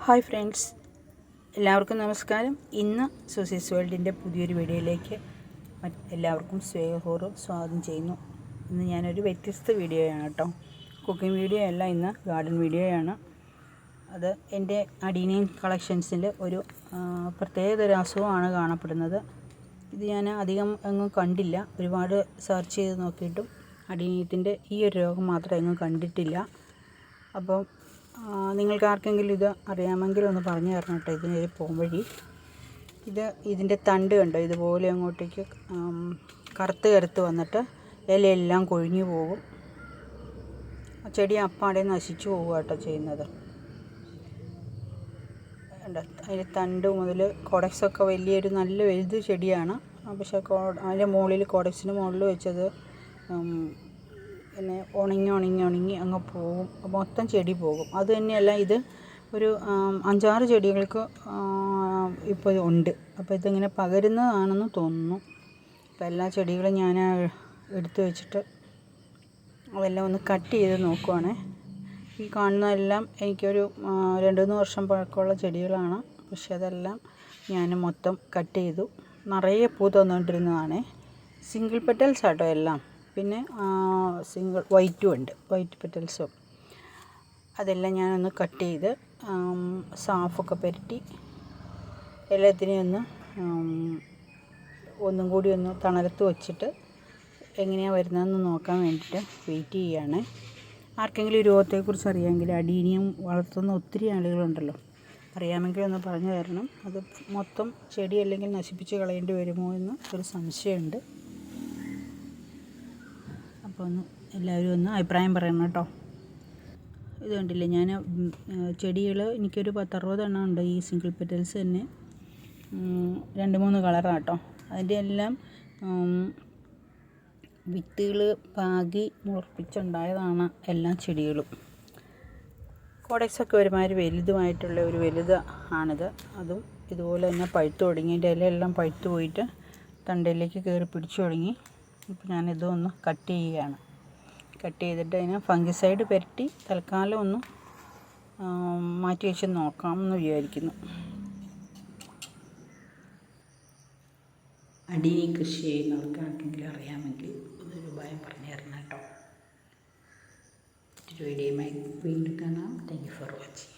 Hi friends, എല്ലാവർക്കും നമസ്കാരം. ഇന്ന് സൂസീസ് വേൾഡിൻ്റെ പുതിയൊരു വീഡിയോയിലേക്ക് എല്ലാവർക്കും സ്നേഹപൂർവ്വം സ്വാഗതം ചെയ്യുന്നു. ഇന്ന് ഞാനൊരു വ്യത്യസ്ത വീഡിയോയാണ് കേട്ടോ. കുക്കിംഗ് വീഡിയോ അല്ല, ഇന്ന് ഗാർഡൻ വീഡിയോയാണ്. അത് എൻ്റെ അഡീനിയം കളക്ഷൻസിൽ ഒരു പ്രത്യേകതരം അസുഖമാണ് കാണപ്പെടുന്നത്. ഇത് ഞാൻ അധികം എങ്ങും കണ്ടില്ല. ഒരുപാട് സെർച്ച് ചെയ്ത് നോക്കിയിട്ടും അഡീനിയത്തിൻ്റെ ഈ ഒരു രോഗം മാത്രം എങ്ങും കണ്ടിട്ടില്ല. അപ്പം നിങ്ങൾക്ക് ആർക്കെങ്കിലും ഇത് അറിയാമെങ്കിൽ ഒന്ന് പറഞ്ഞു തരണം കേട്ടോ. ഇതിനൊരു പോംവഴി. ഇതിൻ്റെ തണ്ട് കണ്ടോ, ഇതുപോലെ അങ്ങോട്ടേക്ക് കറുത്ത് വന്നിട്ട് ഇലയെല്ലാം കൊഴിഞ്ഞു പോകും. ചെടി അപ്പാടെ നശിച്ചു പോവുക കേട്ടോ ചെയ്യുന്നത്. അതിൻ്റെ തണ്ട് മുതൽ കോഡക്സൊക്കെ വലിയൊരു നല്ല വലുത് ചെടിയാണ്. പക്ഷേ അതിൻ്റെ മുകളിൽ കോഡക്സിന് മുകളിൽ വെച്ചത് പിന്നെ ഉണങ്ങി അങ്ങ് പോകും. മൊത്തം ചെടി പോകും. അത് തന്നെയല്ല, ഇത് ഒരു 5-6 ചെടികൾക്ക് ഇപ്പോൾ ഉണ്ട്. അപ്പോൾ ഇതിങ്ങനെ പകരുന്നതാണെന്ന് തോന്നുന്നു. അപ്പോൾ എല്ലാ ചെടികളും ഞാൻ എടുത്തു വെച്ചിട്ട് അതെല്ലാം ഒന്ന് കട്ട് ചെയ്ത് നോക്കുവാണേ. ഈ കാണുന്നതെല്ലാം എനിക്കൊരു 2-3 വർഷം പഴക്കമുള്ള ചെടികളാണ്. പക്ഷെ അതെല്ലാം ഞാൻ മൊത്തം കട്ട് ചെയ്തു. നിറയെ പൂ തന്നുകൊണ്ടിരുന്നതാണേ. സിംഗിൾ പെറ്റൽസ് ആട്ടോ എല്ലാം. പിന്നെ വൈറ്റും ഉണ്ട്, വൈറ്റ് പെറ്റൽസും. അതെല്ലാം ഞാനൊന്ന് കട്ട് ചെയ്ത് സാഫൊക്കെ പുരട്ടി എല്ലാത്തിനെയും ഒന്നും കൂടി ഒന്ന് തണലത്ത് വെച്ചിട്ട് എങ്ങനെയാണ് വരുന്നതെന്ന് നോക്കാൻ വേണ്ടിയിട്ട് വെയിറ്റ് ചെയ്യുകയാണ്. ആർക്കെങ്കിലും ഈ രോഗത്തെക്കുറിച്ച് അറിയാമെങ്കിൽ, അഡീനിയം വളർത്തുന്ന ഒത്തിരി ആളുകളുണ്ടല്ലോ, അറിയാമെങ്കിൽ ഒന്ന് പറഞ്ഞു തരണം. അത് മൊത്തം ചെടി അല്ലെങ്കിൽ നശിപ്പിച്ച് കളയേണ്ടി വരുമോ എന്ന് ഒരു സംശയമുണ്ട്. അപ്പോൾ എല്ലാവരും ഒന്ന് അഭിപ്രായം പറയണം കേട്ടോ. ഇത് കണ്ടില്ലേ, ഞാൻ ചെടികൾ എനിക്കൊരു 10-60 എണ്ണം ഉണ്ട്. ഈ സിംഗിൾ പെറ്റൽസ് തന്നെ 2-3 കളറാണ് കേട്ടോ. അതിൻ്റെ എല്ലാം വിത്തുകൾ പാകി മുളപ്പിച്ചുണ്ടായതാണ് എല്ലാ ചെടികളും. കോഡക്സൊക്കെ ഒരുമാതിരി വലുതുമായിട്ടുള്ള ഒരു വലുത് ആണിത്. അതും ഇതുപോലെ തന്നെ പഴുത്ത് തുടങ്ങി. അതിൻ്റെ ഇലയെല്ലാം പഴുത്ത് പോയിട്ട് തണ്ടയിലേക്ക് കയറി പിടിച്ചു തുടങ്ങി. ഇപ്പോൾ ഞാനിതൊന്ന് കട്ട് ചെയ്യുകയാണ്. കട്ട് ചെയ്തിട്ട് അതിന് ഫംഗിസൈഡ് പുരട്ടി തൽക്കാലം ഒന്ന് മാറ്റി വെച്ച് നോക്കാമെന്ന് വിചാരിക്കുന്നു. അഡീനി കൃഷി ചെയ്യുന്നവർക്ക് ആർക്കെങ്കിലും അറിയാമെങ്കിൽ അതൊരു ഉപായം പറഞ്ഞു തരണം കേട്ടോ. മറ്റൊരു വീഡിയോയുമായി വീണ്ടും കാണാം. Thank you for watching.